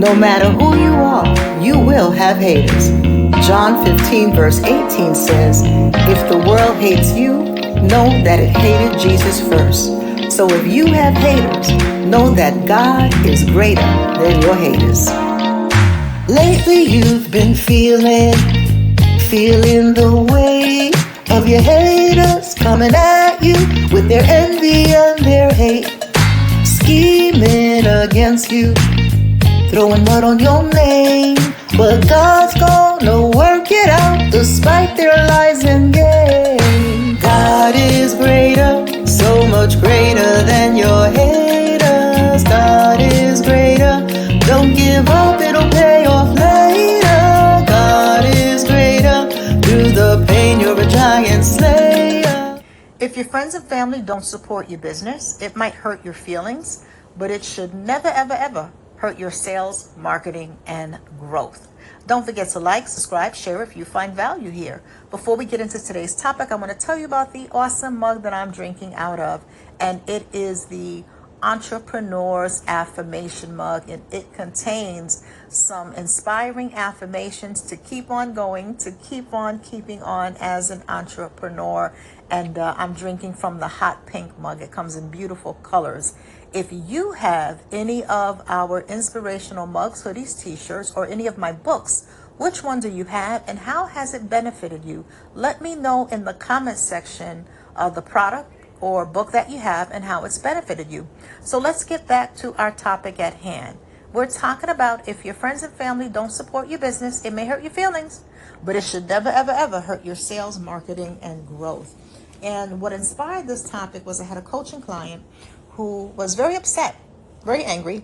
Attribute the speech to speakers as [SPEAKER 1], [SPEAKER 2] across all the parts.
[SPEAKER 1] No matter who you are, you will have haters. John 15 verse 18 says, if the world hates you, know that it hated Jesus first. So if you have haters, know that God is greater than your haters. Lately you've been feeling the weight of your haters coming at you with their envy and their hate, scheming against you, throwing mud on your name. But God's gonna work it out despite their lies and game. God is greater, so much greater than your haters. God is greater, don't give up, it'll pay off later. God is greater, through the pain you're a giant slayer. If your friends and family don't support your business, it might hurt your feelings, but it should never, ever, ever hurt your sales, marketing, and growth. Don't forget to like, subscribe, share if you find value here. Before we get into today's topic, I want to tell you about the awesome mug that I'm drinking out of, and it is the Entrepreneur's Affirmation Mug, and it contains some inspiring affirmations to keep on going, to keep on keeping on as an entrepreneur. And I'm drinking from the hot pink mug. It comes in beautiful colors. If you have any of our inspirational mugs, hoodies, t-shirts, or any of my books, which one do you have and how has it benefited you? Let me know in the comment section of the product or book that you have and how it's benefited you. So let's get back to our topic at hand. We're talking about if your friends and family don't support your business, it may hurt your feelings, but it should never, ever, ever hurt your sales, marketing, and growth. And what inspired this topic was I had a coaching client who was very upset, very angry,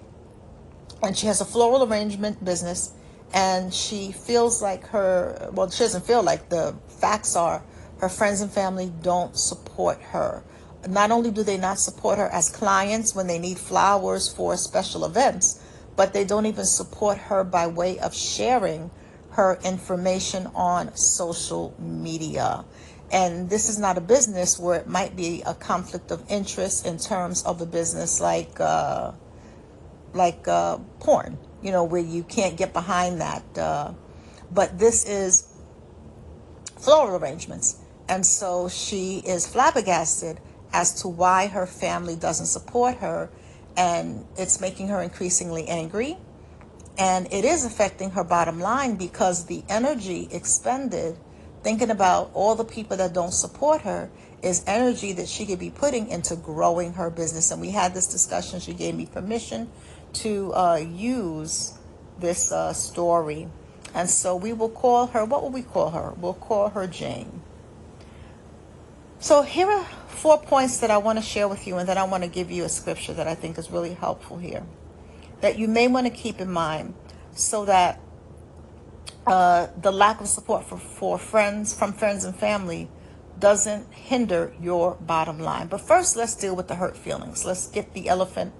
[SPEAKER 1] and she has a floral arrangement business, and she feels like she doesn't feel like, the facts are her friends and family don't support her. Not only do they not support her as clients when they need flowers for special events, but they don't even support her by way of sharing her information on social media. And this is not a business where it might be a conflict of interest in terms of a business like porn, where you can't get behind that. But this is floral arrangements. And so she is flabbergasted as to why her family doesn't support her. And it's making her increasingly angry. And it is affecting her bottom line because the energy expended thinking about all the people that don't support her is energy that she could be putting into growing her business. And we had this discussion. She gave me permission to use this story. And so we will call her, what will we call her? We'll call her Jane. So here are 4 points that I want to share with you, and then I want to give you a scripture that I think is really helpful here that you may want to keep in mind so that the lack of support from friends and family doesn't hinder your bottom line. But first, let's deal with the hurt feelings. Let's get the elephant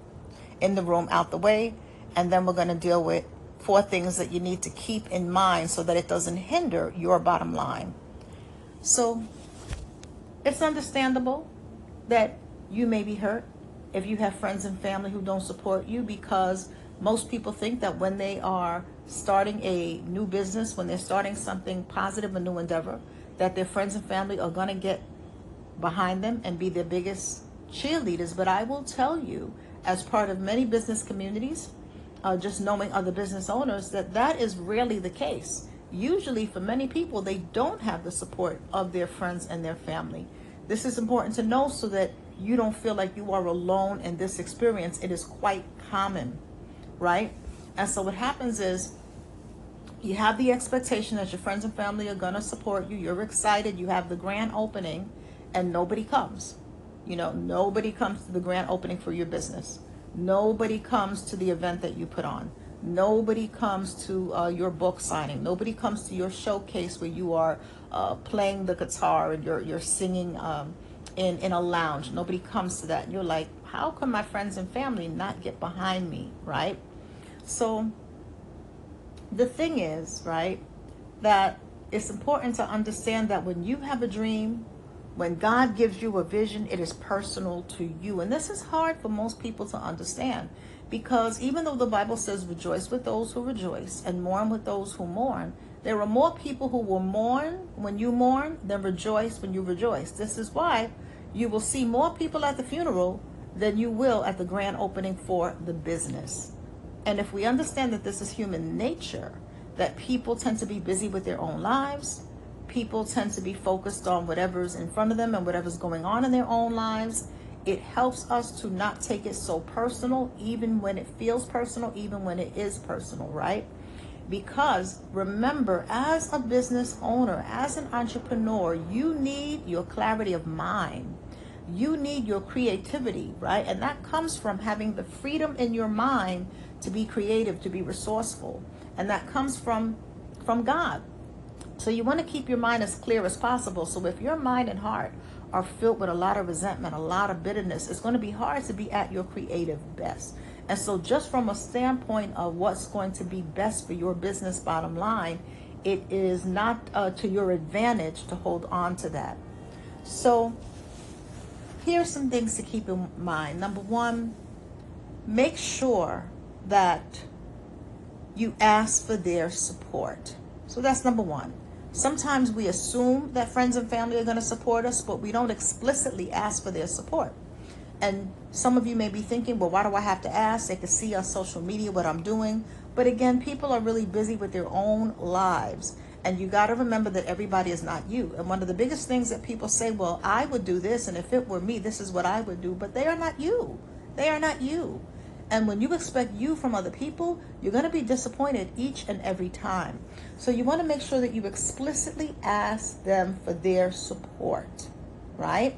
[SPEAKER 1] in the room out the way, and then we're going to deal with 4 things that you need to keep in mind so that it doesn't hinder your bottom line. So it's understandable that you may be hurt if you have friends and family who don't support you, because most people think that when they are starting a new business, when they're starting something positive, a new endeavor, that their friends and family are going to get behind them and be their biggest cheerleaders. But I will tell you, as part of many business communities, just knowing other business owners, that is rarely the case. Usually for many people, they don't have the support of their friends and their family. This is important to know so that you don't feel like you are alone in this experience. It is quite common, right? And so what happens is you have the expectation that your friends and family are going to support you. You're excited. You have the grand opening and nobody comes. Nobody comes to the grand opening for your business. Nobody comes to the event that you put on. Nobody comes to your book signing. Nobody comes to your showcase where you are playing the guitar and you're singing in a lounge. Nobody comes to that. And you're like, how come my friends and family not get behind me, right? So the thing is, right, that it's important to understand that when you have a dream, When God gives you a vision, it is personal to you. And this is hard for most people to understand, because even though the Bible says rejoice with those who rejoice and mourn with those who mourn, there are more people who will mourn when you mourn than rejoice when you rejoice. This is why you will see more people at the funeral than you will at the grand opening for the business. And if we understand that this is human nature, that people tend to be busy with their own lives, people tend to be focused on whatever's in front of them and whatever's going on in their own lives, it helps us to not take it so personal, even when it feels personal, even when it is personal, right? Because remember, as a business owner, as an entrepreneur, you need your clarity of mind. You need your creativity, right? And that comes from having the freedom in your mind to be creative, to be resourceful. And that comes from God. So you want to keep your mind as clear as possible. So if your mind and heart are filled with a lot of resentment, a lot of bitterness, it's going to be hard to be at your creative best. And so just from a standpoint of what's going to be best for your business bottom line, it is not to your advantage to hold on to that. So here's some things to keep in mind. Number one, make sure that you ask for their support. So that's number one. Sometimes we assume that friends and family are going to support us, but we don't explicitly ask for their support. And some of you may be thinking, well, why do I have to ask? They can see on social media what I'm doing. But again, people are really busy with their own lives. And you got to remember that everybody is not you. And one of the biggest things that people say, well, I would do this, and if it were me, this is what I would do. But they are not you. They are not you. And when you expect you from other people, you're going to be disappointed each and every time. So you want to make sure that you explicitly ask them for their support, right?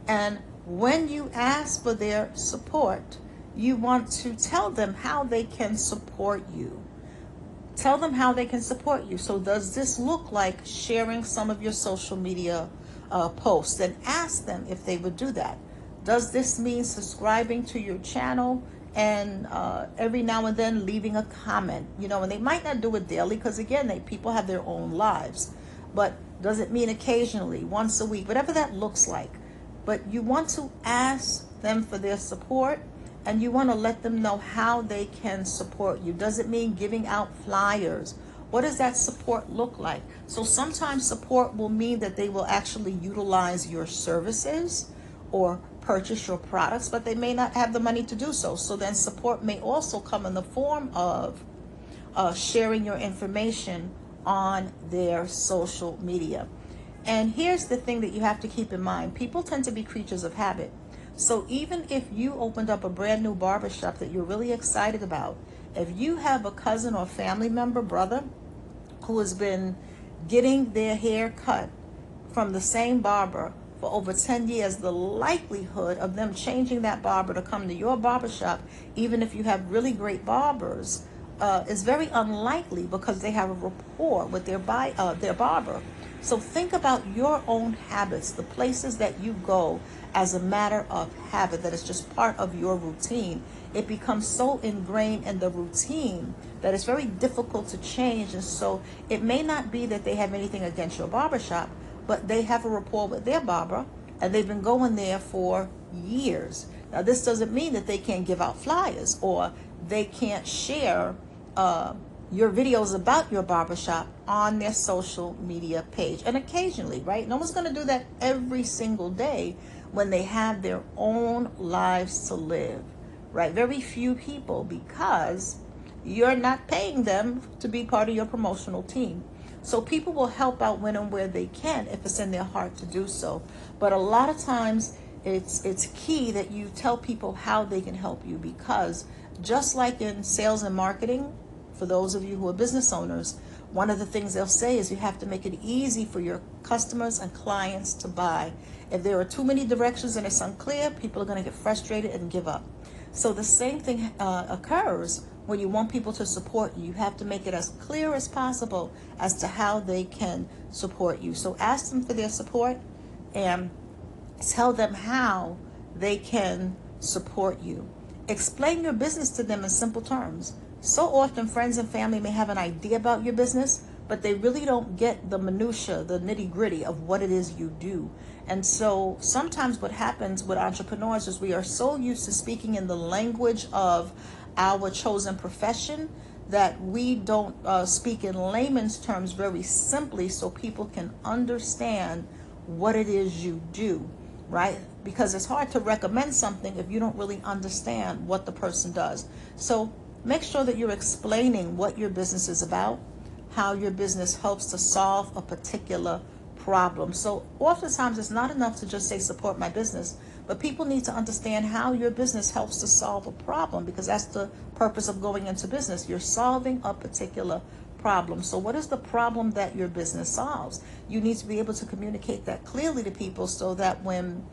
[SPEAKER 1] And when you ask for their support, you want to tell them how they can support you. Tell them how they can support you. So does this look like sharing some of your social media posts? And ask them if they would do that. Does this mean subscribing to your channel and every now and then leaving a comment? You know, and they might not do it daily because, again, people have their own lives. But does it mean occasionally, once a week, whatever that looks like? But you want to ask them for their support, and you want to let them know how they can support you. Does it mean giving out flyers? What does that support look like? So sometimes support will mean that they will actually utilize your services or purchase your products, but they may not have the money to do so. So then support may also come in the form of sharing your information on their social media. And here's the thing that you have to keep in mind. People tend to be creatures of habit. So even if you opened up a brand new barbershop that you're really excited about, if you have a cousin or family member, brother, who has been getting their hair cut from the same barber for over 10 years, the likelihood of them changing that barber to come to your barbershop, even if you have really great barbers, is very unlikely, because they have a rapport with their barber. So think about your own habits, the places that you go as a matter of habit, that is just part of your routine. It becomes so ingrained in the routine that it's very difficult to change. And so it may not be that they have anything against your barbershop, but they have a rapport with their barber, and they've been going there for years. Now, this doesn't mean that they can't give out flyers or they can't share your videos about your barbershop on their social media page. And occasionally, right? No one's going to do that every single day when they have their own lives to live, right? Very few people, because you're not paying them to be part of your promotional team. So people will help out when and where they can if it's in their heart to do so. But a lot of times it's key that you tell people how they can help you, because just like in sales and marketing, for those of you who are business owners, one of the things they'll say is you have to make it easy for your customers and clients to buy. If there are too many directions and it's unclear, people are going to get frustrated and give up. So the same thing occurs when you want people to support you. You have to make it as clear as possible as to how they can support you. So ask them for their support and tell them how they can support you. Explain your business to them in simple terms. So often friends and family may have an idea about your business,
[SPEAKER 2] but they really don't get the minutia, the nitty gritty of what it is you do. And so sometimes what happens with entrepreneurs is we are so used to speaking in the language of our chosen profession that we don't speak in layman's terms very simply so people can understand what it is you do, right? Because it's hard to recommend something if you don't really understand what the person does. So make sure that you're explaining what your business is about, how your business helps to solve a particular problem. So oftentimes it's not enough to just say support my business, but people need to understand how your business helps to solve a problem, because that's the purpose of going into business. You're solving a particular problem. So what is the problem that your business solves? You need to be able to communicate that clearly to people so that when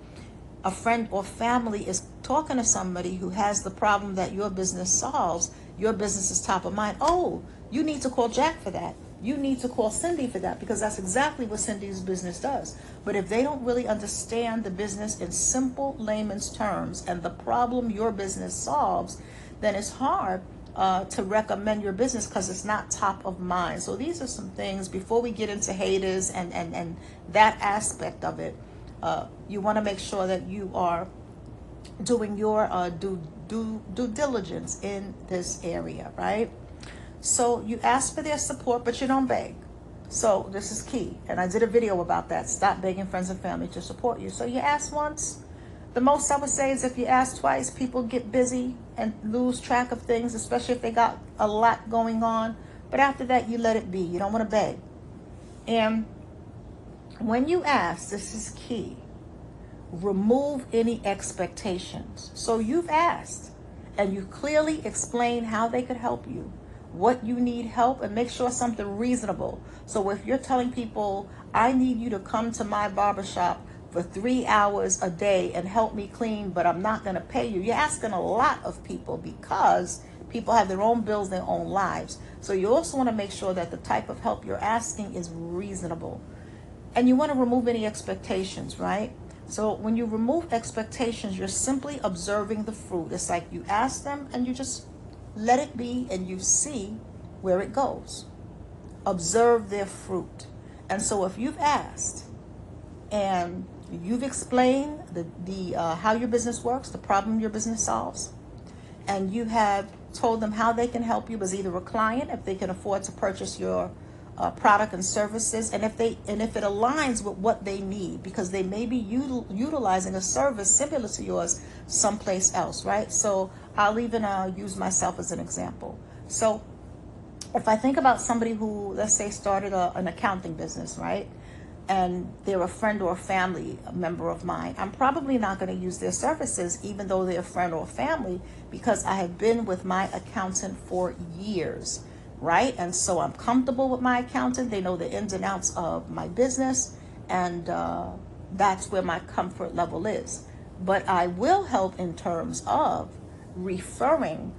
[SPEAKER 2] a friend or family is talking to somebody who has the problem that your business solves, your business is top of mind. Oh, you need to call Jack for that. You need to call Cindy for that, because that's exactly what Cindy's business does. But if they don't really understand the business in simple layman's terms and the problem your business solves, then it's hard to recommend your business because it's not top of mind. So these are some things before we get into haters and that aspect of it. You want to make sure that you are doing your due diligence in this area, right? So you ask for their support, but you don't beg. So this is key. And I did a video about that. Stop begging friends and family to support you. So you ask once. The most I would say is if you ask twice, people get busy and lose track of things, especially if they got a lot going on. But after that, you let it be. You don't want to beg. And when you ask, this is key, remove any expectations. So you've asked and you clearly explain how they could help you, what you need help, and make sure something reasonable. So if you're telling people, I need you to come to my barbershop for 3 hours a day and help me clean, but I'm not going to pay you, you're asking a lot of people, because people have their own bills, their own lives. So you also want to make sure that the type of help you're asking is reasonable. And you want to remove any expectations, right? So when you remove expectations, you're simply observing the fruit. It's like you ask them and you just let it be and you see where it goes. Observe their fruit. And so if you've asked and you've explained the how your business works, the problem your business solves, and you have told them how they can help you as either a client, if they can afford to purchase your product and services, and if it aligns with what they need, because they may be utilizing a service similar to yours someplace else, right? So I'll even use myself as an example. So if I think about somebody who, let's say, started an accounting business, right? And they're a friend or a family member of mine, I'm probably not going to use their services even though they're a friend or family, because I have been with my accountant for years, right? And so I'm comfortable with my accountant. They know the ins and outs of my business, and that's where my comfort level is. But I will help in terms of referring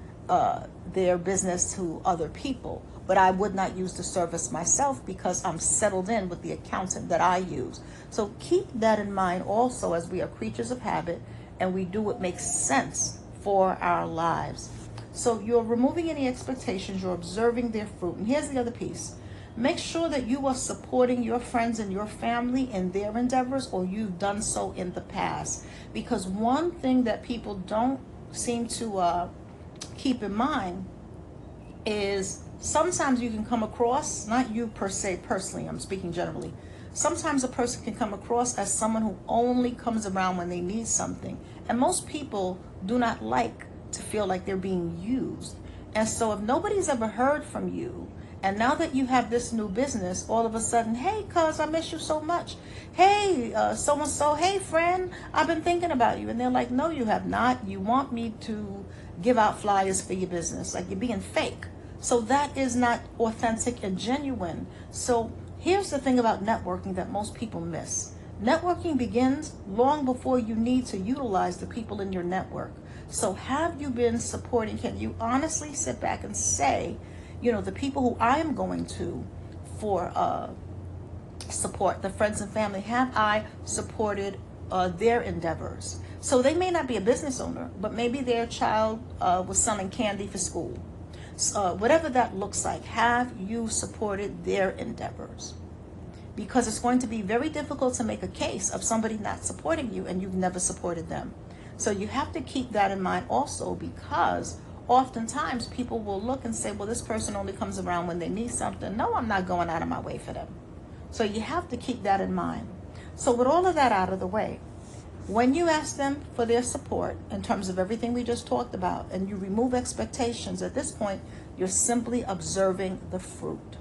[SPEAKER 2] their business to other people. But I would not use the service myself because I'm settled in with the accountant that I use. So keep that in mind also, as we are creatures of habit and we do what makes sense for our lives. So you're removing any expectations, you're observing their fruit. And here's the other piece. Make sure that you are supporting your friends and your family in their endeavors, or you've done so in the past. Because one thing that people don't seem to keep in mind is sometimes you can come across, not you per se personally, I'm speaking generally, sometimes a person can come across as someone who only comes around when they need something. And most people do not like to feel like they're being used. And so if nobody's ever heard from you, and now that you have this new business, all of a sudden, hey, cuz, I miss you so much. Hey, so-and-so, hey, friend, I've been thinking about you. And they're like, no, you have not. You want me to give out flyers for your business. Like, you're being fake. So that is not authentic and genuine. So here's the thing about networking that most people miss. Networking begins long before you need to utilize the people in your network. So have you been supporting? Can you honestly sit back and say, you know, the people who I am going to for support, the friends and family, have I supported their endeavors? So they may not be a business owner, but maybe their child was selling candy for school. whatever that looks like, have you supported their endeavors? Because it's going to be very difficult to make a case of somebody not supporting you and you've never supported them. So you have to keep that in mind also, because oftentimes people will look and say, well, this person only comes around when they need something. No, I'm not going out of my way for them. So you have to keep that in mind. So with all of that out of the way, when you ask them for their support in terms of everything we just talked about, and you remove expectations, at this point, you're simply observing the fruit.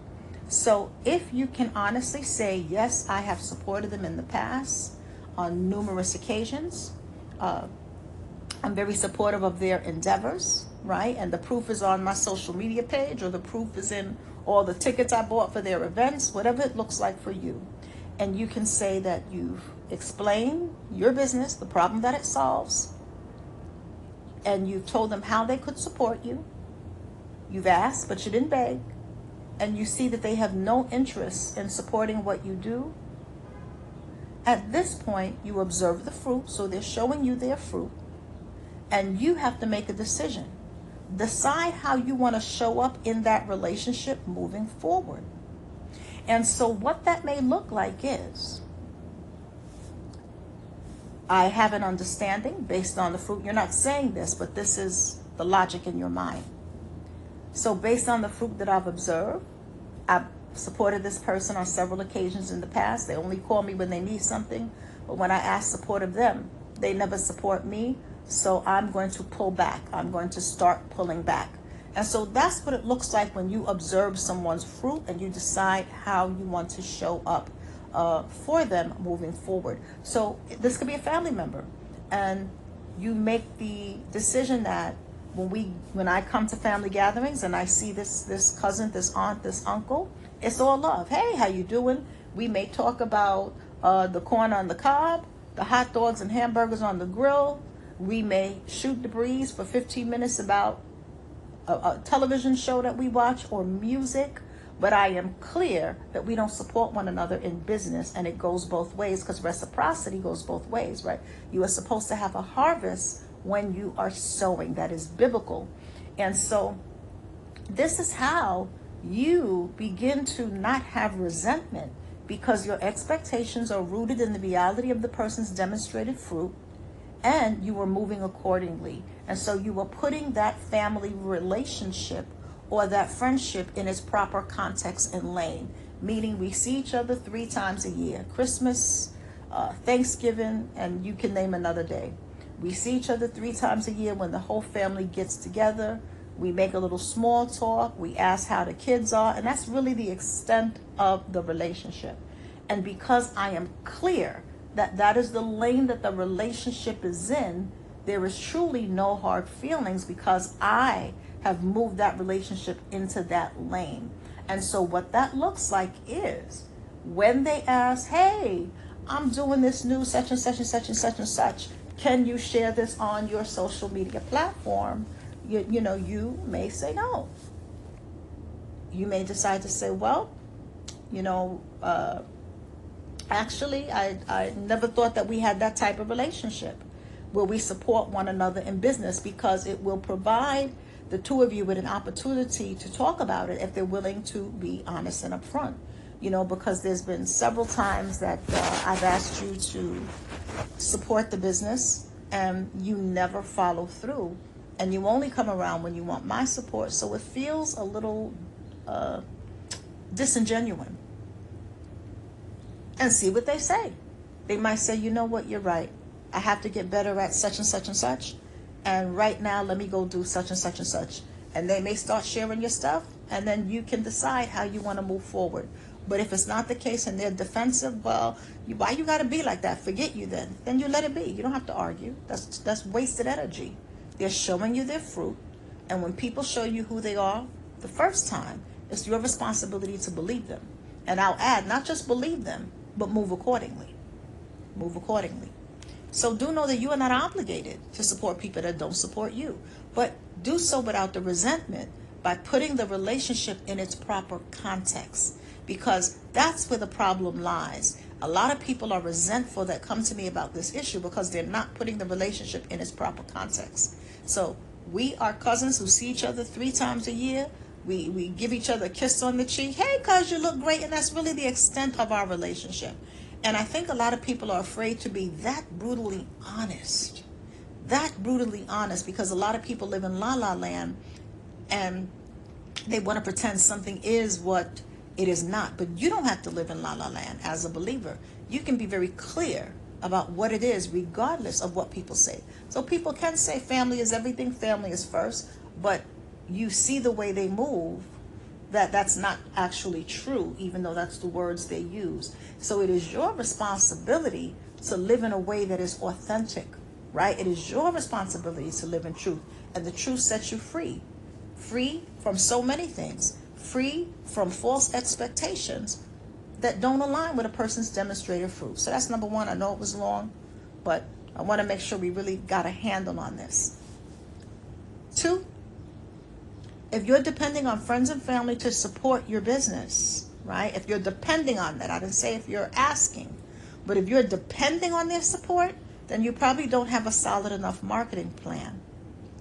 [SPEAKER 2] So if you can honestly say, yes, I have supported them in the past on numerous occasions, I'm very supportive of their endeavors, right? And the proof is on my social media page, or the proof is in all the tickets I bought for their events, whatever it looks like for you. And you can say that you've explained your business, the problem that it solves, and you've told them how they could support you. You've asked, but you didn't beg. And you see that they have no interest in supporting what you do. At this point, you observe the fruit, so they're showing you their fruit, and you have to make a decision. Decide how you want to show up in that relationship moving forward. And so what that may look like is, I have an understanding based on the fruit. You're not saying this, but this is the logic in your mind. So based on the fruit that I've observed, I've supported this person on several occasions in the past. They only call me when they need something, but when I ask support of them, they never support me. So I'm going to pull back. I'm going to start pulling back. And so that's what it looks like when you observe someone's fruit and you decide how you want to show up for them moving forward. So this could be a family member, and you make the decision that when I come to family gatherings and I see this cousin, this aunt, this uncle, it's all love. Hey, how you doing? We may talk about the corn on the cob, the hot dogs and hamburgers on the grill. We may shoot the breeze for 15 minutes about a television show that we watch or music, but I am clear that we don't support one another in business, and it goes both ways, because reciprocity goes both ways, right? You are supposed to have a harvest when you are sowing. That is biblical. And so this is how you begin to not have resentment, because your expectations are rooted in the reality of the person's demonstrated fruit, and you are moving accordingly. And so you are putting that family relationship or that friendship in its proper context and lane, meaning we see each other 3 times a year: Christmas, Thanksgiving, and you can name another day. We see each other 3 times a year when the whole family gets together. We make a little small talk. We ask how the kids are, and that's really the extent of the relationship. And because I am clear that that is the lane that the relationship is in, there is truly no hard feelings, because I have moved that relationship into that lane. And so what that looks like is, when they ask, hey, I'm doing this new such and such and such and such and such, can you share this on your social media platform? You know, you may say no. You may decide to say, well, actually, I never thought that we had that type of relationship where we support one another in business, because it will provide the two of you with an opportunity to talk about it if they're willing to be honest and upfront. Because there's been several times that I've asked you to support the business and you never follow through, and you only come around when you want my support. So it feels a little disingenuous. And see what they say. They might say, you know what, you're right. I have to get better at such and such and such. And right now, let me go do such and such and such. And they may start sharing your stuff, and then you can decide how you want to move forward. But if it's not the case and they're defensive, well, why you got to be like that? Forget you then. Then you let it be. You don't have to argue. That's wasted energy. They're showing you their fruit. And when people show you who they are the first time, it's your responsibility to believe them. And I'll add, not just believe them, but move accordingly. Move accordingly. So do know that you are not obligated to support people that don't support you, but do so without the resentment, by putting the relationship in its proper context, because that's where the problem lies. A lot of people are resentful that come to me about this issue because they're not putting the relationship in its proper context. So We are cousins who see each other 3 times a year. We give each other a kiss on the cheek. Hey, cuz, you look great. And that's really the extent of our relationship. And I think a lot of people are afraid to be that brutally honest. That brutally honest, because a lot of people live in la la land and they want to pretend something is what it is not. But you don't have to live in la la land as a believer. You can be very clear about what it is regardless of what people say. So people can say family is everything, family is first, but you see the way they move, that's not actually true, even though that's the words they use. So it is your responsibility to live in a way that is authentic, right? It is your responsibility to live in truth, and the truth sets you free. Free from so many things, free from false expectations that don't align with a person's demonstrated fruit. So that's number one. I know it was long, but I want to make sure we really got a handle on this. 2, if you're depending on friends and family to support your business, right? If you're depending on that, I didn't say if you're asking, but if you're depending on their support, then you probably don't have a solid enough marketing plan.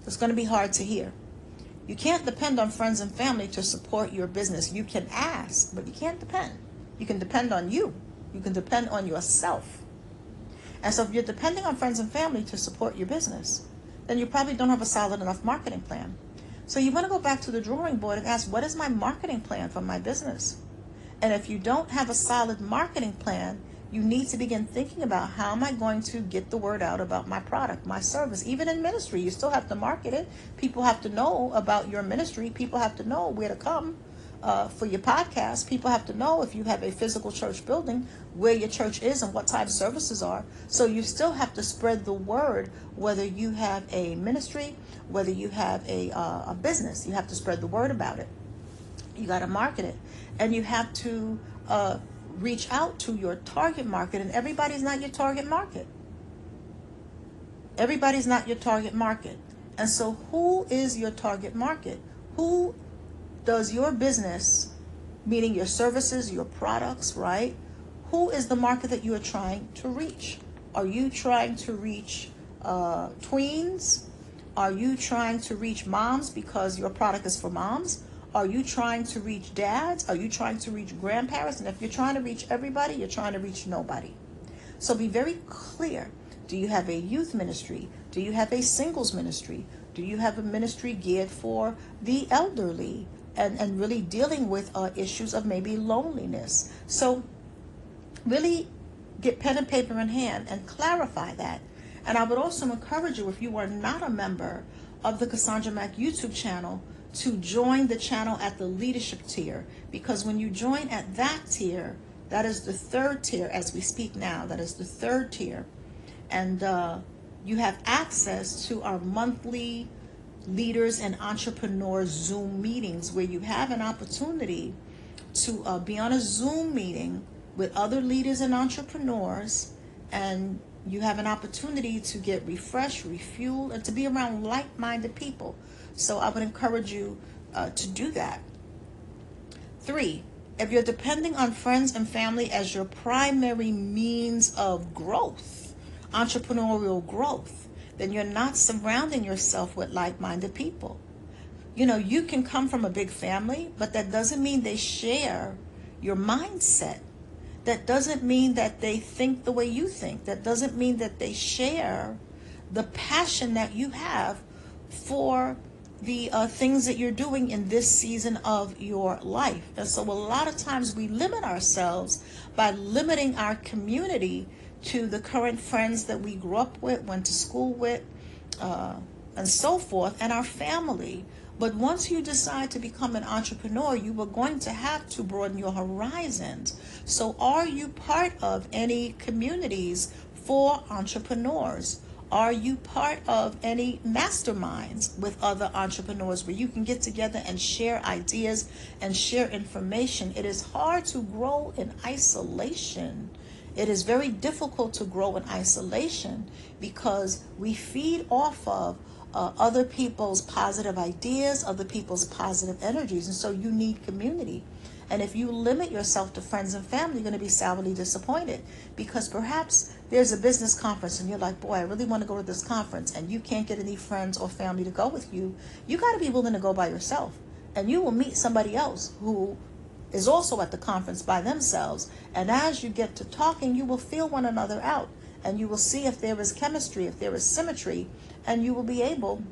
[SPEAKER 2] It's going to be hard to hear. You can't depend on friends and family to support your business. You can ask, but you can't depend. You can depend on you. You can depend on yourself. And so if you're depending on friends and family to support your business, then you probably don't have a solid enough marketing plan. So you want to go back to the drawing board and ask, what is my marketing plan for my business? And if you don't have a solid marketing plan, you need to begin thinking about, how am I going to get the word out about my product, my service? Even in ministry, you still have to market it. People have to know about your ministry. People have to know where to come for your podcast. People have to know, if you have a physical church building, where your church is and what type of services are. So you still have to spread the word, whether you have a ministry, whether you have a business. You have to spread the word about it. You got to market it. And you have to reach out to your target market. And everybody's not your target market. Everybody's not your target market. And so who is your target market? Who does your business, meaning your services, your products, right? Who is the market that you are trying to reach? Are you trying to reach tweens? Are you trying to reach moms because your product is for moms? Are you trying to reach dads? Are you trying to reach grandparents? And if you're trying to reach everybody, you're trying to reach nobody. So be very clear. Do you have a youth ministry? Do you have a singles ministry? Do you have a ministry geared for the elderly and really dealing with issues of maybe loneliness? So really get pen and paper in hand and clarify that. And I would also encourage you, if you are not a member of the Cassandra Mack YouTube channel, to join the channel at the leadership tier, because when you join at that tier, that is the 3rd tier as we speak now, that is the 3rd tier, and you have access to our monthly leaders and entrepreneurs Zoom meetings, where you have an opportunity to be on a Zoom meeting with other leaders and entrepreneurs, and you have an opportunity to get refreshed, refueled, and to be around like-minded people. So I would encourage you to do that. 3, if you're depending on friends and family as your primary means of growth, entrepreneurial growth, then you're not surrounding yourself with like-minded people. You know, you can come from a big family, but that doesn't mean they share your mindset. That doesn't mean that they think the way you think. That doesn't mean that they share the passion that you have for the things that you're doing in this season of your life. And so a lot of times we limit ourselves by limiting our community to the current friends that we grew up with, went to school with, and so forth, and our family. But once you decide to become an entrepreneur, you are going to have to broaden your horizons. So are you part of any communities for entrepreneurs? Are you part of any masterminds with other entrepreneurs where you can get together and share ideas and share information? It is hard to grow in isolation. It is very difficult to grow in isolation because we feed off of other people's positive ideas, other people's positive energies. And so you need community. And if you limit yourself to friends and family, you're going to be sourly disappointed, because perhaps there's a business conference and you're like, boy, I really want to go to this conference, and you can't get any friends or family to go with you. You got to be willing to go by yourself, and you will meet somebody else who is also at the conference by themselves. And as you get to talking, you will feel one another out, and you will see if there is chemistry, if there is symmetry, and you will be able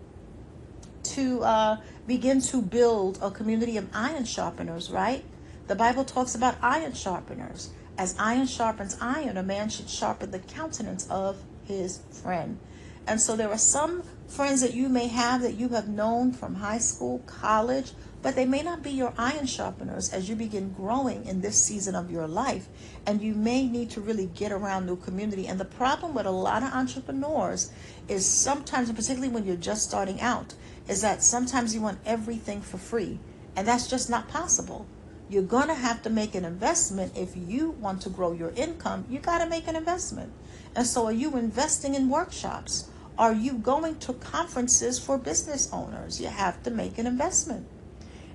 [SPEAKER 2] to begin to build a community of iron sharpeners, right? The Bible talks about iron sharpeners. As iron sharpens iron, a man should sharpen the countenance of his friend. And so there are some friends that you may have that you have known from high school, college, but they may not be your iron sharpeners as you begin growing in this season of your life. And you may need to really get around new community. And the problem with a lot of entrepreneurs is sometimes, and particularly when you're just starting out, is that sometimes you want everything for free. And that's just not possible. You're going to have to make an investment. If you want to grow your income, you got to make an investment. And so are you investing in workshops? Are you going to conferences for business owners? You have to make an investment.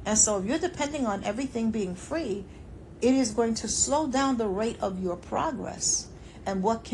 [SPEAKER 2] And so if you're depending on everything being free, it is going to slow down the rate of your progress. And what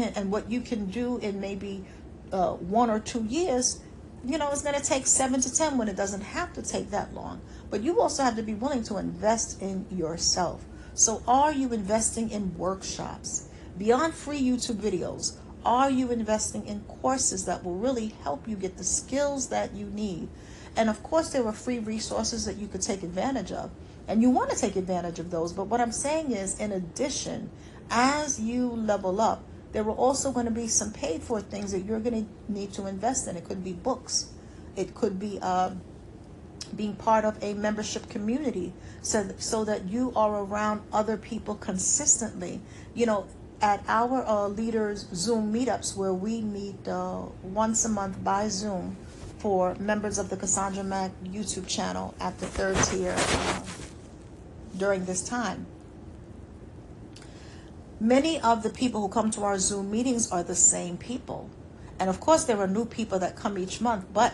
[SPEAKER 2] you can do in maybe 1 or 2 years, it's going to take 7 to 10 when it doesn't have to take that long. But you also have to be willing to invest in yourself. So are you investing in workshops? Beyond free YouTube videos, are you investing in courses that will really help you get the skills that you need? And of course, there are free resources that you could take advantage of. And you want to take advantage of those. But what I'm saying is, in addition, as you level up, there are also going to be some paid for things that you're going to need to invest in. It could be books. It could be being part of a membership community so that you are around other people consistently. At our leaders Zoom meetups, where we meet once a month by Zoom for members of the Cassandra Mack YouTube channel at the 3rd tier during this time. Many of the people who come to our Zoom meetings are the same people. And of course, there are new people that come each month. But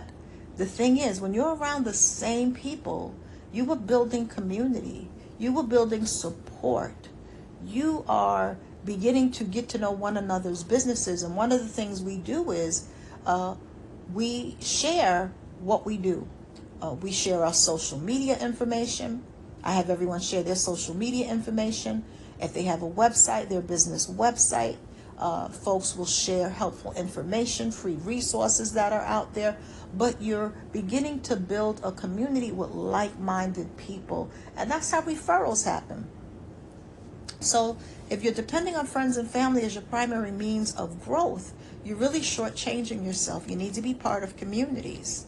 [SPEAKER 2] the thing is, when you're around the same people, you are building community. You are building support. You are beginning to get to know one another's businesses. And one of the things we do is we share what we do. We share our social media information. I have everyone share their social media information. If they have a website, their business website, folks will share helpful information, free resources that are out there. But you're beginning to build a community with like-minded people. And that's how referrals happen. So if you're depending on friends and family as your primary means of growth, you're really shortchanging yourself. You need to be part of communities.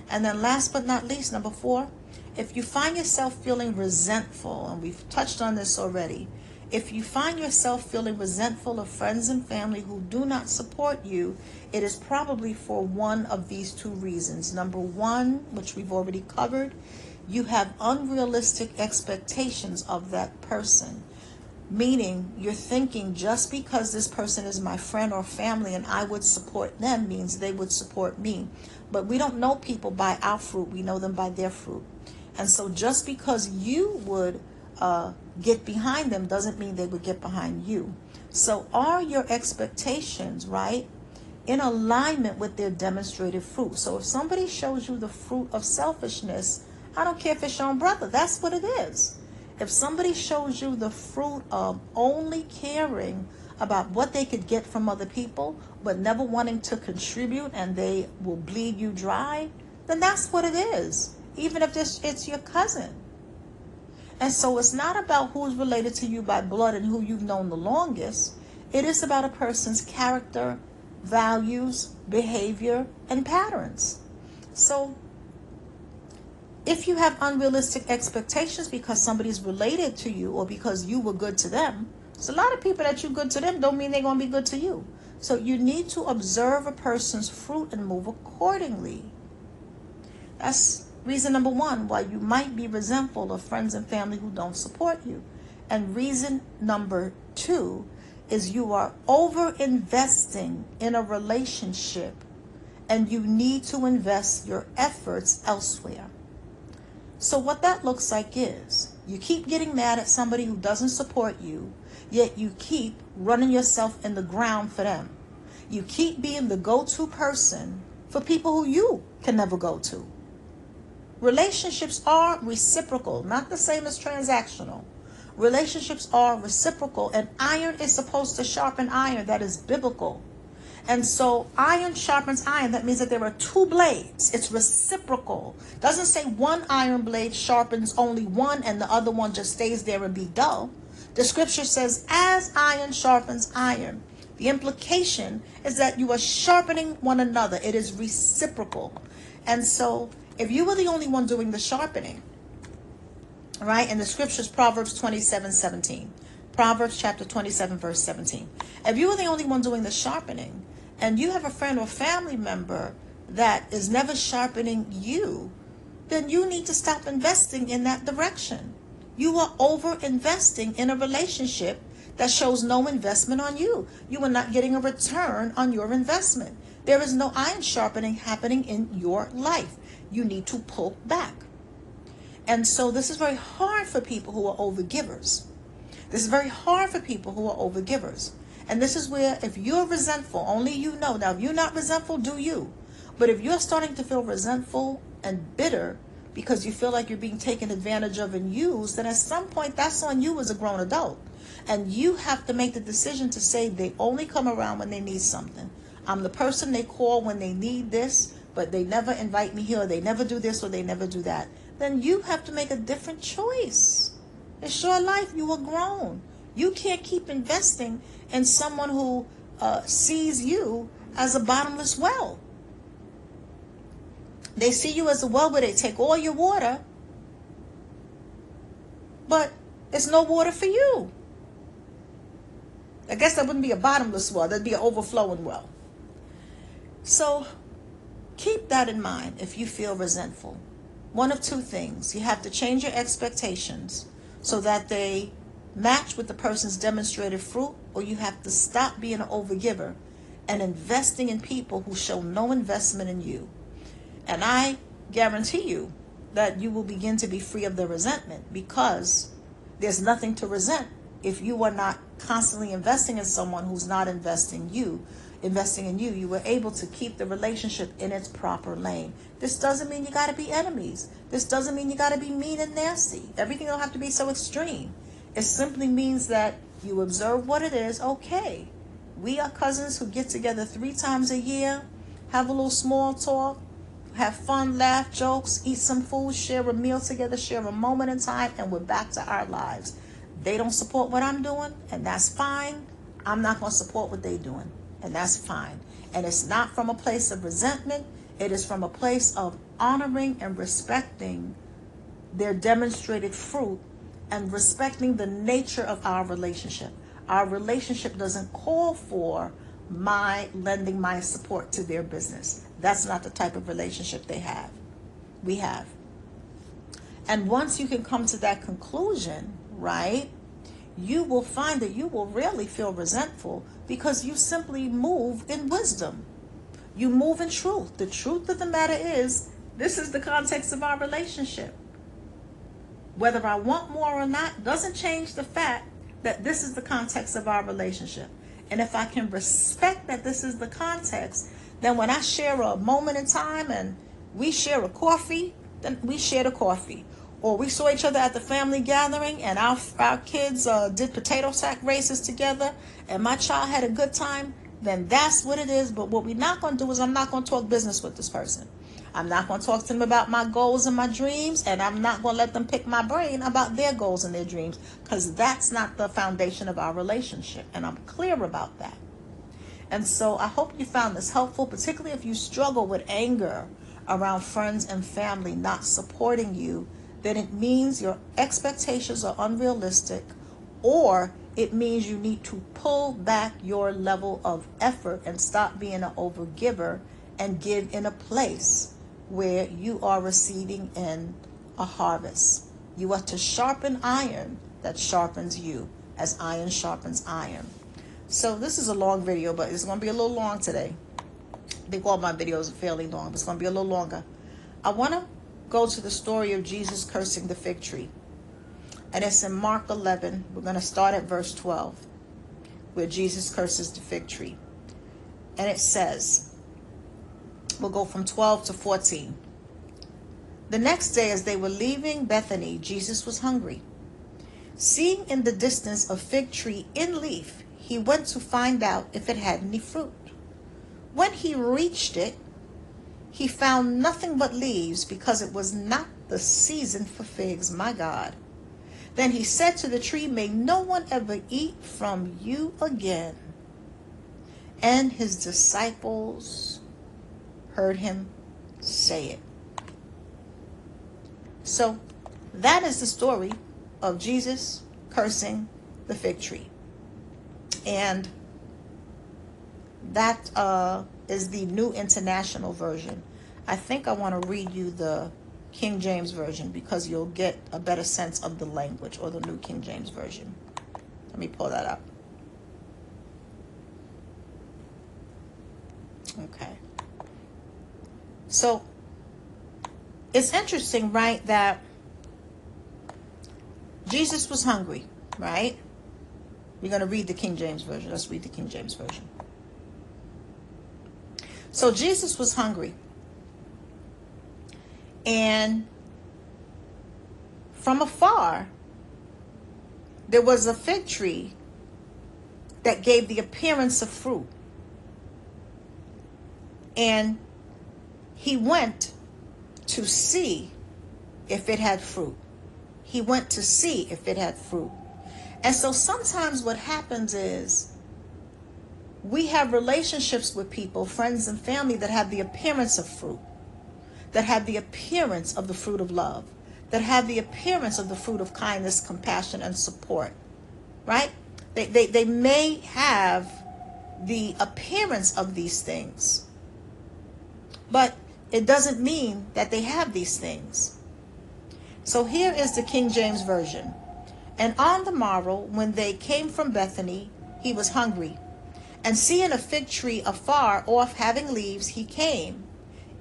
[SPEAKER 2] And then last but not least, number 4, if you find yourself feeling resentful, and we've touched on this already, if you find yourself feeling resentful of friends and family who do not support you, it is probably for one of these 2 reasons. Number 1, which we've already covered, you have unrealistic expectations of that person. Meaning you're thinking just because this person is my friend or family and I would support them means they would support me. But we don't know people by our fruit. We know them by their fruit. And so just because you would get behind them doesn't mean they would get behind you. So are your expectations, right, in alignment with their demonstrated fruit? So if somebody shows you the fruit of selfishness, I don't care if it's your own brother, that's what it is. If somebody shows you the fruit of only caring about what they could get from other people, but never wanting to contribute, and they will bleed you dry, then that's what it is, even if it's your cousin. And so it's not about who's related to you by blood and who you've known the longest. It is about a person's character, values, behavior, and patterns. So if you have unrealistic expectations because somebody's related to you or because you were good to them, so a lot of people that you're good to them don't mean they're going to be good to you. So you need to observe a person's fruit and move accordingly. That's reason number 1 why you might be resentful of friends and family who don't support you. And reason number 2 is you are over-investing in a relationship and you need to invest your efforts elsewhere. So what that looks like is You keep getting mad at somebody who doesn't support you, yet you keep running yourself in the ground for them. You keep being the go-to person for people who you can never go to. Relationships are reciprocal, not the same as transactional. Relationships are reciprocal, and iron is supposed to sharpen iron. That is biblical. And so iron sharpens iron. That means that there are two blades. It's reciprocal. Doesn't say one iron blade sharpens only one and the other one just stays there and be dull. The scripture says, as iron sharpens iron. The implication is that you are sharpening one another. It is reciprocal. And so if you were the only one doing the sharpening, right, in the scriptures, Proverbs 27:17, Proverbs chapter 27, verse 17. If you were the only one doing the sharpening, and you have a friend or family member that is never sharpening you, then you need to stop investing in that direction. You are over investing in a relationship that shows no investment on you. You are not getting a return on your investment. There is no iron sharpening happening in your life. You need to pull back. And so this is very hard for people who are overgivers. This is very hard for people who are overgivers. And this is where, if you're resentful, only you know. Now, if you're not resentful, do you? But if you're starting to feel resentful and bitter because you feel like you're being taken advantage of and used, then at some point that's on you as a grown adult. And you have to make the decision to say they only come around when they need something. I'm the person they call when they need this, but they never invite me here, or they never do this, or they never do that. Then you have to make a different choice. It's your life. You are grown. You can't keep investing in someone who sees you as a bottomless well. They see you as a well where they take all your water, but it's no water for you. I guess that wouldn't be a bottomless well. That'd be an overflowing well. So keep that in mind if you feel resentful. One of two things. You have to change your expectations so that they match with the person's demonstrated fruit, or you have to stop being an overgiver and investing in people who show no investment in you. And I guarantee you that you will begin to be free of the resentment, because there's nothing to resent if you are not constantly investing in someone who's not investing in you. You were able to keep the relationship in its proper lane. This doesn't mean you got to be enemies. This doesn't mean you got to be mean and nasty. Everything don't have to be so extreme. It simply means that you observe what it is. Okay, we are cousins who get together 3 times a year, have a little small talk, have fun, laugh, jokes, eat some food, share a meal together, share a moment in time, and we're back to our lives. They don't support what I'm doing, and that's fine. I'm not going to support what they're doing, and that's fine. And it's not from a place of resentment. It is from a place of honoring and respecting their demonstrated fruit and respecting the nature of our relationship. Our relationship doesn't call for my lending my support to their business. That's not the type of relationship we have. And once you can come to that conclusion, right, you will find that you will rarely feel resentful, because you simply move in wisdom. You move in truth. The truth of the matter is, this is the context of our relationship. Whether I want more or not doesn't change the fact that this is the context of our relationship. And if I can respect that this is the context, then when I share a moment in time and we share a coffee, then we share the coffee. Or we saw each other at the family gathering and our kids did potato sack races together and my child had a good time, then that's what it is. But what we're not going to do is, I'm not going to talk business with this person. I'm not going to talk to them about my goals and my dreams, and I'm not going to let them pick my brain about their goals and their dreams, because that's not the foundation of our relationship, and I'm clear about that. And so I hope you found this helpful, particularly if you struggle with anger around friends and family not supporting you. Then it means your expectations are unrealistic, or it means you need to pull back your level of effort and stop being an overgiver and give in a place where you are receiving in a harvest. You are to sharpen iron that sharpens you, as iron sharpens iron. So this is a long video, but it's going to be a little long today. I think all my videos are fairly long, but it's going to be a little longer. I want to go to the story of Jesus cursing the fig tree. And it's in Mark 11. We're going to start at verse 12, where Jesus curses the fig tree. And it says, we'll go from 12 to 14. The next day, as they were leaving Bethany, Jesus was hungry. Seeing in the distance a fig tree in leaf, he went to find out if it had any fruit. When he reached it, he found nothing but leaves, because it was not the season for figs. My God. Then he said to the tree, "May no one ever eat from you again." And his disciples heard him say it. So that is the story of Jesus cursing the fig tree. And that is the New International Version. I think I want to read you the King James Version, because you'll get a better sense of the language, or the New King James Version. Let me pull that up. Okay. So it's interesting, right, that Jesus was hungry, right? We're going to read the King James Version. Let's read the King James Version. So Jesus was hungry. And from afar, there was a fig tree that gave the appearance of fruit. And he went to see if it had fruit. He went to see if it had fruit. And so sometimes what happens is we have relationships with people, friends and family, that have the appearance of fruit, that have the appearance of the fruit of love, that have the appearance of the fruit of kindness, compassion, and support, right? They may have the appearance of these things, but it doesn't mean that they have these things. So here is the King James Version. And on the morrow, when they came from Bethany, he was hungry. And seeing a fig tree afar off having leaves, he came,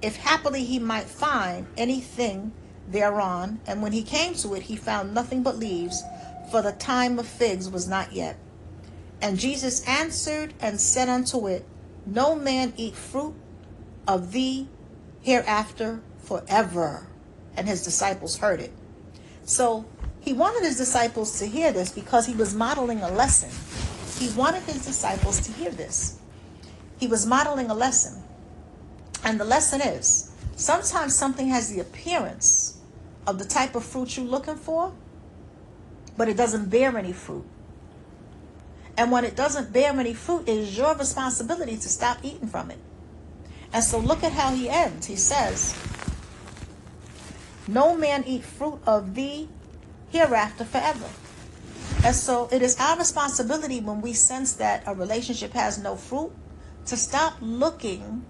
[SPEAKER 2] if happily he might find anything thereon. And when he came to it, he found nothing but leaves, for the time of figs was not yet. And Jesus answered and said unto it, No man eat fruit of thee hereafter forever. And his disciples heard it. So he wanted his disciples to hear this, because he was modeling a lesson. He wanted his disciples to hear this. He was modeling a lesson. And the lesson is, sometimes something has the appearance of the type of fruit you're looking for, but it doesn't bear any fruit. And when it doesn't bear any fruit, it is your responsibility to stop eating from it. And so look at how he ends. He says, No man eat fruit of thee hereafter forever. And so it is our responsibility, when we sense that a relationship has no fruit, to stop looking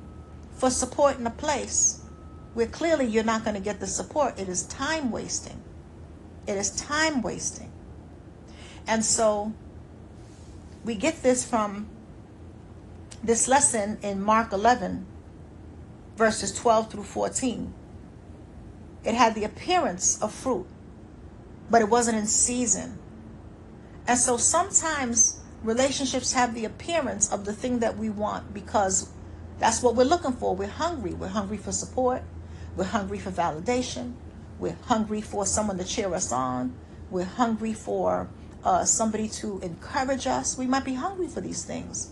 [SPEAKER 2] for support in a place where clearly you're not going to get the support. It is time wasting. It is time wasting. And so we get this from this lesson in Mark 11, verses 12 through 14. It had the appearance of fruit, but it wasn't in season. And so sometimes relationships have the appearance of the thing that we want, because that's what we're looking for. We're hungry. We're hungry for support. We're hungry for validation. We're hungry for someone to cheer us on. We're hungry for somebody to encourage us. We might be hungry for these things.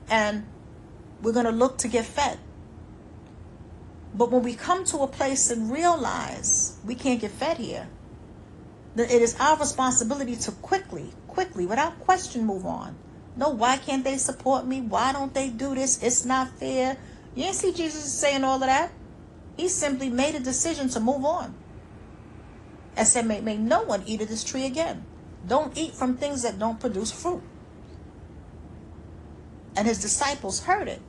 [SPEAKER 2] And we're going to look to get fed. But when we come to a place and realize we can't get fed here, then it is our responsibility to quickly, without question, move on. No, why can't they support me? Why don't they do this? It's not fair. You didn't see Jesus saying all of that. He simply made a decision to move on. And said, may no one eat of this tree again. Don't eat from things that don't produce fruit. And his disciples heard it.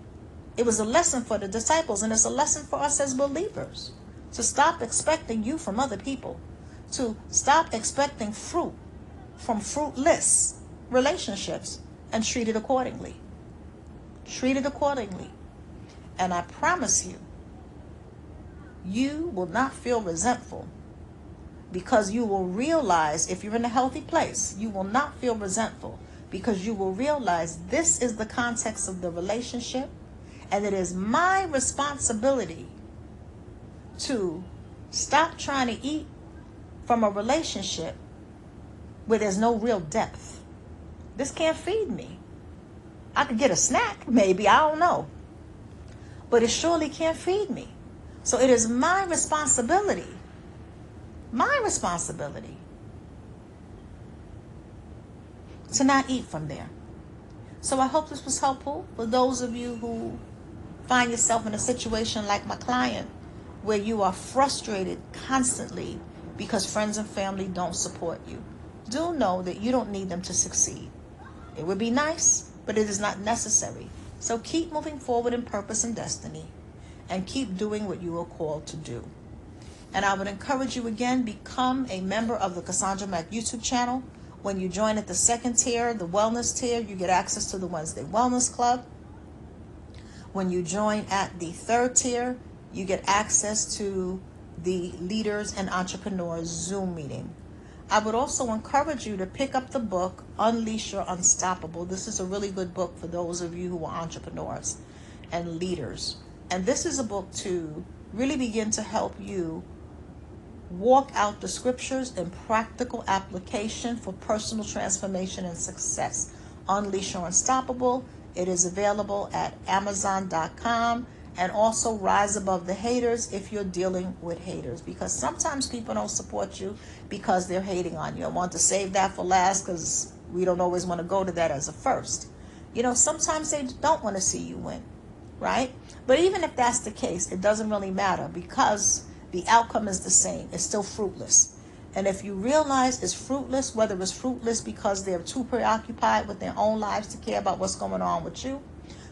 [SPEAKER 2] It was a lesson for the disciples, and it's a lesson for us as believers, to stop expecting you from other people, to stop expecting fruit from fruitless relationships, and treat it accordingly. Treat it accordingly. And I promise you, you will not feel resentful because you will realize, if you're in a healthy place, you will not feel resentful, because you will realize this is the context of the relationship, and it is my responsibility to stop trying to eat from a relationship where there's no real depth. This can't feed me. I could get a snack, maybe, I don't know, but it surely can't feed me. So it is my responsibility to not eat from there. So I hope this was helpful for those of you who find yourself in a situation like my client, where you are frustrated constantly because friends and family don't support you. Do know that you don't need them to succeed. It would be nice, but it is not necessary. So keep moving forward in purpose and destiny, and keep doing what you are called to do. And I would encourage you again, become a member of the Cassandra Mack YouTube channel. When you join at the second tier, the wellness tier, you get access to the Wednesday Wellness Club. When you join at the third tier, you get access to the Leaders and Entrepreneurs Zoom meeting. I would also encourage you to pick up the book, Unleash Your Unstoppable. This is a really good book for those of you who are entrepreneurs and leaders. And this is a book to really begin to help you walk out the scriptures in practical application for personal transformation and success. Unleash Your Unstoppable. It is available at Amazon.com. And also Rise Above the Haters if you're dealing with haters, because sometimes people don't support you because they're hating on you. I want to save that for last, because we don't always want to go to that as a first. Sometimes they don't want to see you win, right? But even if that's the case, it doesn't really matter, because the outcome is the same. It's still fruitless. And if you realize it's fruitless, whether it's fruitless because they're too preoccupied with their own lives to care about what's going on with you,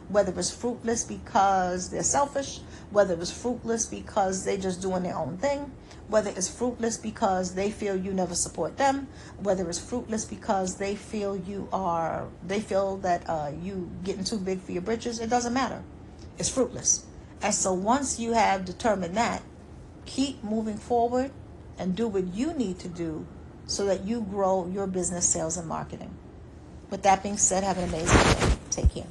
[SPEAKER 2] whether it's fruitless because they're selfish, whether it's fruitless because they're just doing their own thing, whether it's fruitless because they feel you never support them, whether it's fruitless because they feel that you getting too big for your britches, it doesn't matter. It's fruitless. And so once you have determined that, keep moving forward and do what you need to do so that you grow your business, sales, and marketing. With that being said, have an amazing day. Take care.